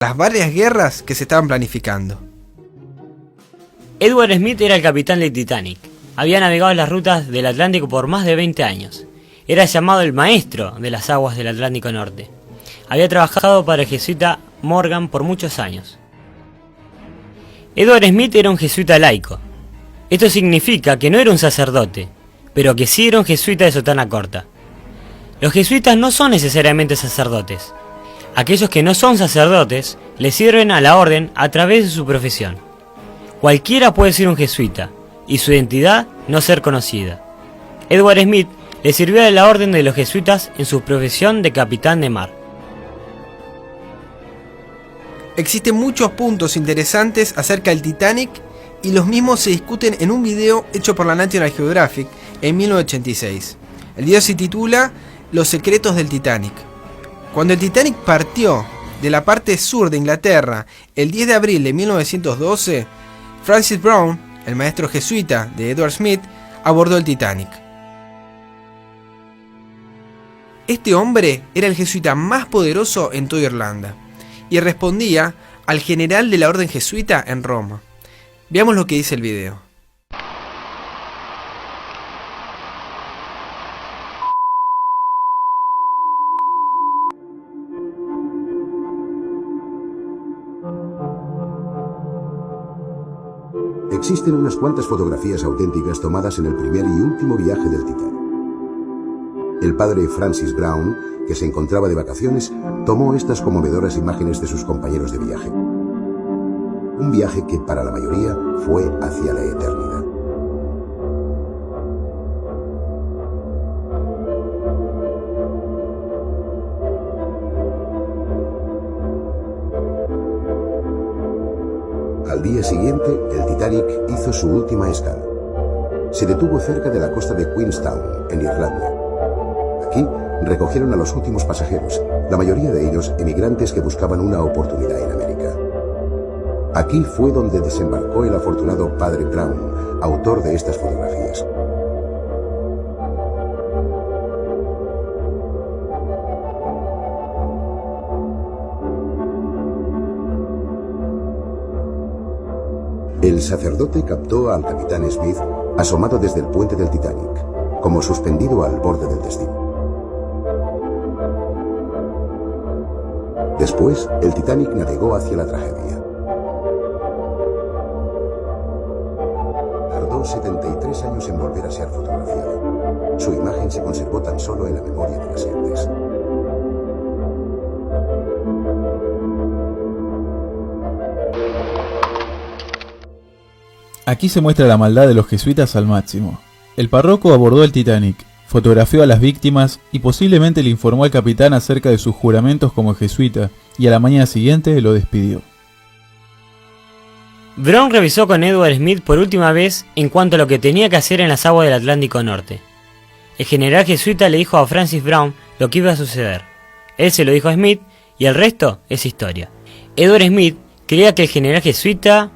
las varias guerras que se estaban planificando. Edward Smith era el capitán del Titanic. Había navegado las rutas del Atlántico por más de 20 años. Era llamado el maestro de las aguas del Atlántico Norte. Había trabajado para el jesuita Morgan por muchos años. Edward Smith era un jesuita laico. Esto significa que no era un sacerdote, pero que sí era un jesuita de sotana corta. Los jesuitas no son necesariamente sacerdotes. Aquellos que no son sacerdotes le sirven a la orden a través de su profesión. Cualquiera puede ser un jesuita y su identidad no ser conocida. Edward Smith le sirvió a la orden de los jesuitas en su profesión de capitán de mar. Existen muchos puntos interesantes acerca del Titanic y los mismos se discuten en un video hecho por la National Geographic en 1986. El video se titula Los secretos del Titanic. Cuando el Titanic partió de la parte sur de Inglaterra el 10 de abril de 1912, Francis Brown, el maestro jesuita de Edward Smith, abordó el Titanic. Este hombre era el jesuita más poderoso en toda Irlanda y respondía al general de la orden jesuita en Roma. Veamos lo que dice el video. Existen unas cuantas fotografías auténticas tomadas en el primer y último viaje del Titanic. El padre Francis Brown, que se encontraba de vacaciones, tomó estas conmovedoras imágenes de sus compañeros de viaje. Un viaje que para la mayoría fue hacia la eternidad. Al día siguiente, el Titanic hizo su última escala. Se detuvo cerca de la costa de Queenstown, en Irlanda. Aquí recogieron a los últimos pasajeros, la mayoría de ellos emigrantes que buscaban una oportunidad en América. Aquí fue donde desembarcó el afortunado padre Brown, autor de estas fotografías. El sacerdote captó al capitán Smith asomado desde el puente del Titanic, como suspendido al borde del destino. Después, el Titanic navegó hacia la tragedia. Tardó 73 años en volver a ser fotografiado. Su imagen se conservó tan solo en la memoria de las gentes. Aquí se muestra la maldad de los jesuitas al máximo. El párroco abordó el Titanic, fotografió a las víctimas y posiblemente le informó al capitán acerca de sus juramentos como jesuita, y a la mañana siguiente lo despidió. Brown revisó con Edward Smith por última vez en cuanto a lo que tenía que hacer en las aguas del Atlántico Norte. El general jesuita le dijo a Francis Brown lo que iba a suceder. Él se lo dijo a Smith y el resto es historia. Edward Smith creía que el general jesuita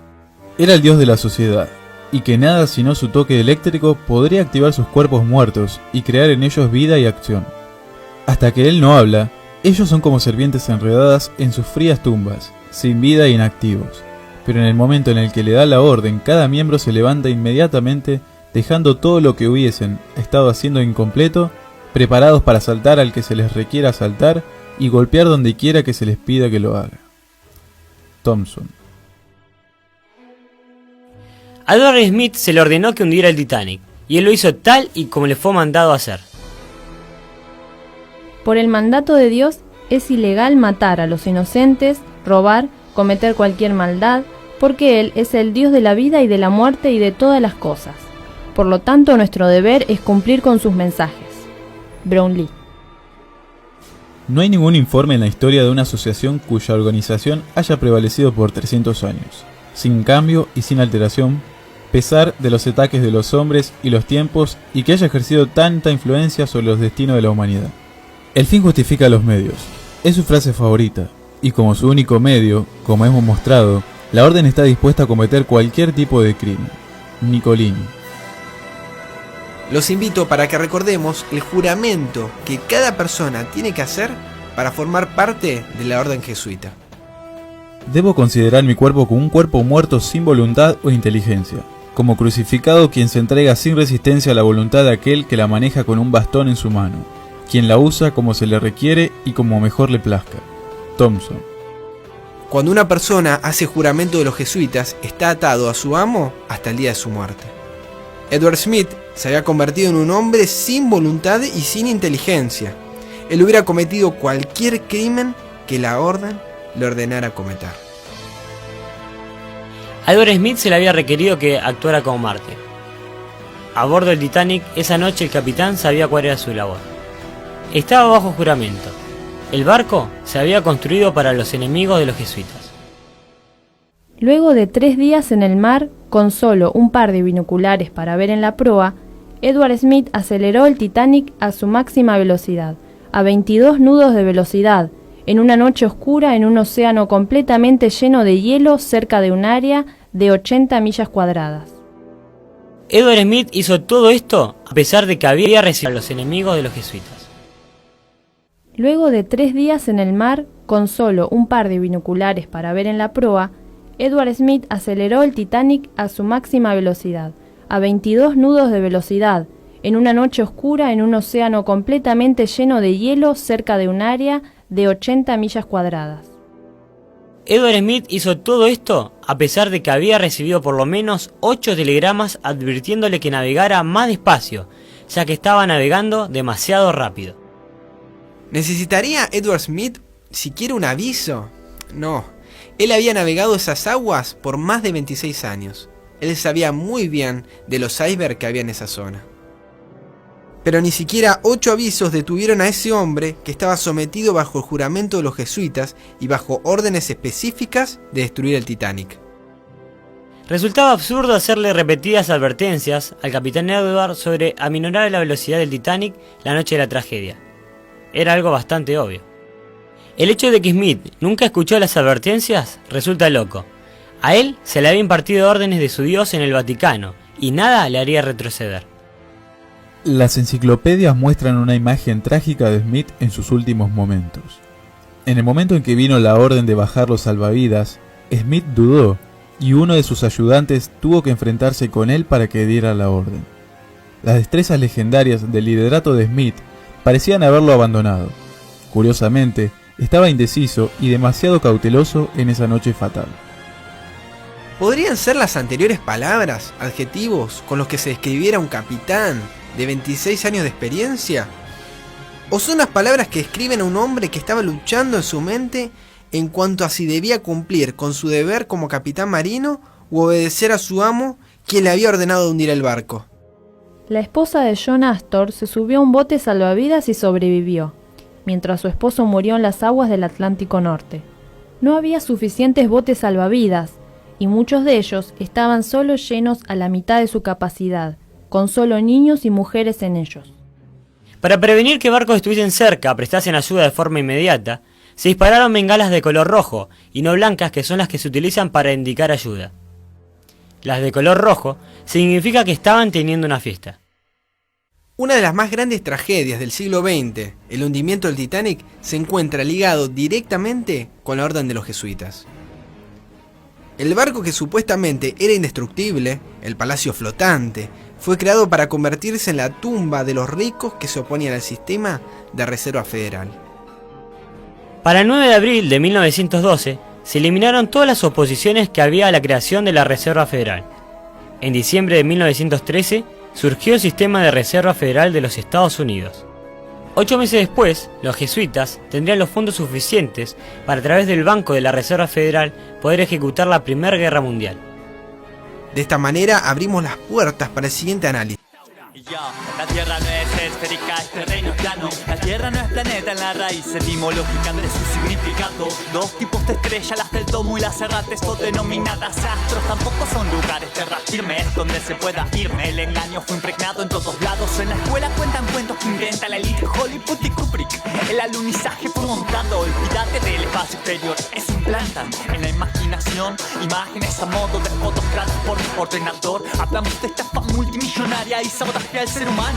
era el dios de la sociedad, y que nada sino su toque eléctrico podría activar sus cuerpos muertos y crear en ellos vida y acción. Hasta que él no habla, ellos son como serpientes enredadas en sus frías tumbas, sin vida e inactivos. Pero en el momento en el que le da la orden, cada miembro se levanta inmediatamente, dejando todo lo que hubiesen estado haciendo incompleto, preparados para saltar al que se les requiera saltar y golpear donde quiera que se les pida que lo haga. Thompson. A Edward Smith se le ordenó que hundiera el Titanic, y él lo hizo tal y como le fue mandado hacer. Por el mandato de Dios es ilegal matar a los inocentes, robar, cometer cualquier maldad, porque Él es el Dios de la vida y de la muerte y de todas las cosas. Por lo tanto, nuestro deber es cumplir con sus mensajes. Brownlee. No hay ningún informe en la historia de una asociación cuya organización haya prevalecido por 300 años, sin cambio y sin alteración, pesar de los ataques de los hombres y los tiempos, y que haya ejercido tanta influencia sobre los destinos de la humanidad. El fin justifica los medios, es su frase favorita, y como su único medio, como hemos mostrado, la orden está dispuesta a cometer cualquier tipo de crimen. Nicolini. Los invito para que recordemos el juramento que cada persona tiene que hacer para formar parte de la orden jesuita. Debo considerar mi cuerpo como un cuerpo muerto sin voluntad o inteligencia, como crucificado quien se entrega sin resistencia a la voluntad de aquel que la maneja con un bastón en su mano, quien la usa como se le requiere y como mejor le plazca. Thompson. Cuando una persona hace juramento de los jesuitas, está atado a su amo hasta el día de su muerte. Edward Smith se había convertido en un hombre sin voluntad y sin inteligencia. Él hubiera cometido cualquier crimen que la orden le ordenara cometer. A Edward Smith se le había requerido que actuara como mártir. A bordo del Titanic, esa noche el capitán sabía cuál era su labor. Estaba bajo juramento. El barco se había construido para los enemigos de los jesuitas. Luego de 3 días en el mar, con solo un par de binoculares para ver en la proa, Edward Smith aceleró el Titanic a su máxima velocidad, a 22 nudos de velocidad, en una noche oscura en un océano completamente lleno de hielo cerca de un área de 80 millas cuadradas. Edward Smith hizo todo esto a pesar de que había recibido a los enemigos de los jesuitas. Luego de 3 días en el mar, con solo un par de binoculares para ver en la proa, Edward Smith aceleró el Titanic a su máxima velocidad, a 22 nudos de velocidad, en una noche oscura en un océano completamente lleno de hielo cerca de un área de 80 millas cuadradas. Edward Smith hizo todo esto a pesar de que había recibido por lo menos 8 telegramas advirtiéndole que navegara más despacio, ya que estaba navegando demasiado rápido. ¿Necesitaría Edward Smith siquiera un aviso? No, él había navegado esas aguas por más de 26 años. Él sabía muy bien de los icebergs que había en esa zona. Pero ni siquiera 8 avisos detuvieron a ese hombre que estaba sometido bajo el juramento de los jesuitas y bajo órdenes específicas de destruir el Titanic. Resultaba absurdo hacerle repetidas advertencias al capitán Edward sobre aminorar la velocidad del Titanic la noche de la tragedia. Era algo bastante obvio. El hecho de que Smith nunca escuchó las advertencias resulta loco. A él se le había impartido órdenes de su Dios en el Vaticano y nada le haría retroceder. Las enciclopedias muestran una imagen trágica de Smith en sus últimos momentos. En el momento en que vino la orden de bajar los salvavidas, Smith dudó y uno de sus ayudantes tuvo que enfrentarse con él para que diera la orden. Las destrezas legendarias del liderato de Smith parecían haberlo abandonado. Curiosamente, estaba indeciso y demasiado cauteloso en esa noche fatal. ¿Podrían ser las anteriores palabras, adjetivos, con los que se describiera un capitán de 26 años de experiencia? ¿O son las palabras que describen a un hombre que estaba luchando en su mente en cuanto a si debía cumplir con su deber como capitán marino u obedecer a su amo, quien le había ordenado hundir el barco? La esposa de John Astor se subió a un bote salvavidas y sobrevivió, mientras su esposo murió en las aguas del Atlántico Norte. No había suficientes botes salvavidas, y muchos de ellos estaban solo llenos a la mitad de su capacidad, con solo niños y mujeres en ellos. Para prevenir que barcos estuviesen cerca prestasen ayuda de forma inmediata, se dispararon bengalas de color rojo y no blancas, que son las que se utilizan para indicar ayuda. Las de color rojo significa que estaban teniendo una fiesta. Una de las más grandes tragedias del siglo XX, el hundimiento del Titanic, se encuentra ligado directamente con la orden de los jesuitas. El barco, que supuestamente era indestructible, el palacio flotante, fue creado para convertirse en la tumba de los ricos que se oponían al sistema de Reserva Federal. Para el 9 de abril de 1912, se eliminaron todas las oposiciones que había a la creación de la Reserva Federal. En diciembre de 1913, surgió el sistema de Reserva Federal de los Estados Unidos. 8 meses después, los jesuitas tendrían los fondos suficientes para, a través del Banco de la Reserva Federal, poder ejecutar la Primera Guerra Mundial. De esta manera abrimos las puertas para el siguiente análisis. La tierra no es esférica, este reino es plano. La tierra no es planeta en la raíz etimológica de su significado. Dos tipos de estrellas, las del tomo y las errates, o denominadas astros. Tampoco son lugares terra firmes donde se pueda irme. El engaño fue impregnado en todos lados. En la escuela cuentan cuentos que inventa la elite Hollywood y Kubrick. El alunizaje fue montado, el pirate del espacio exterior. Se implantan en la imaginación imágenes a modo de fotos creadas por ordenador. Hablamos de estafa multimillonaria y sabotaje al ser humano.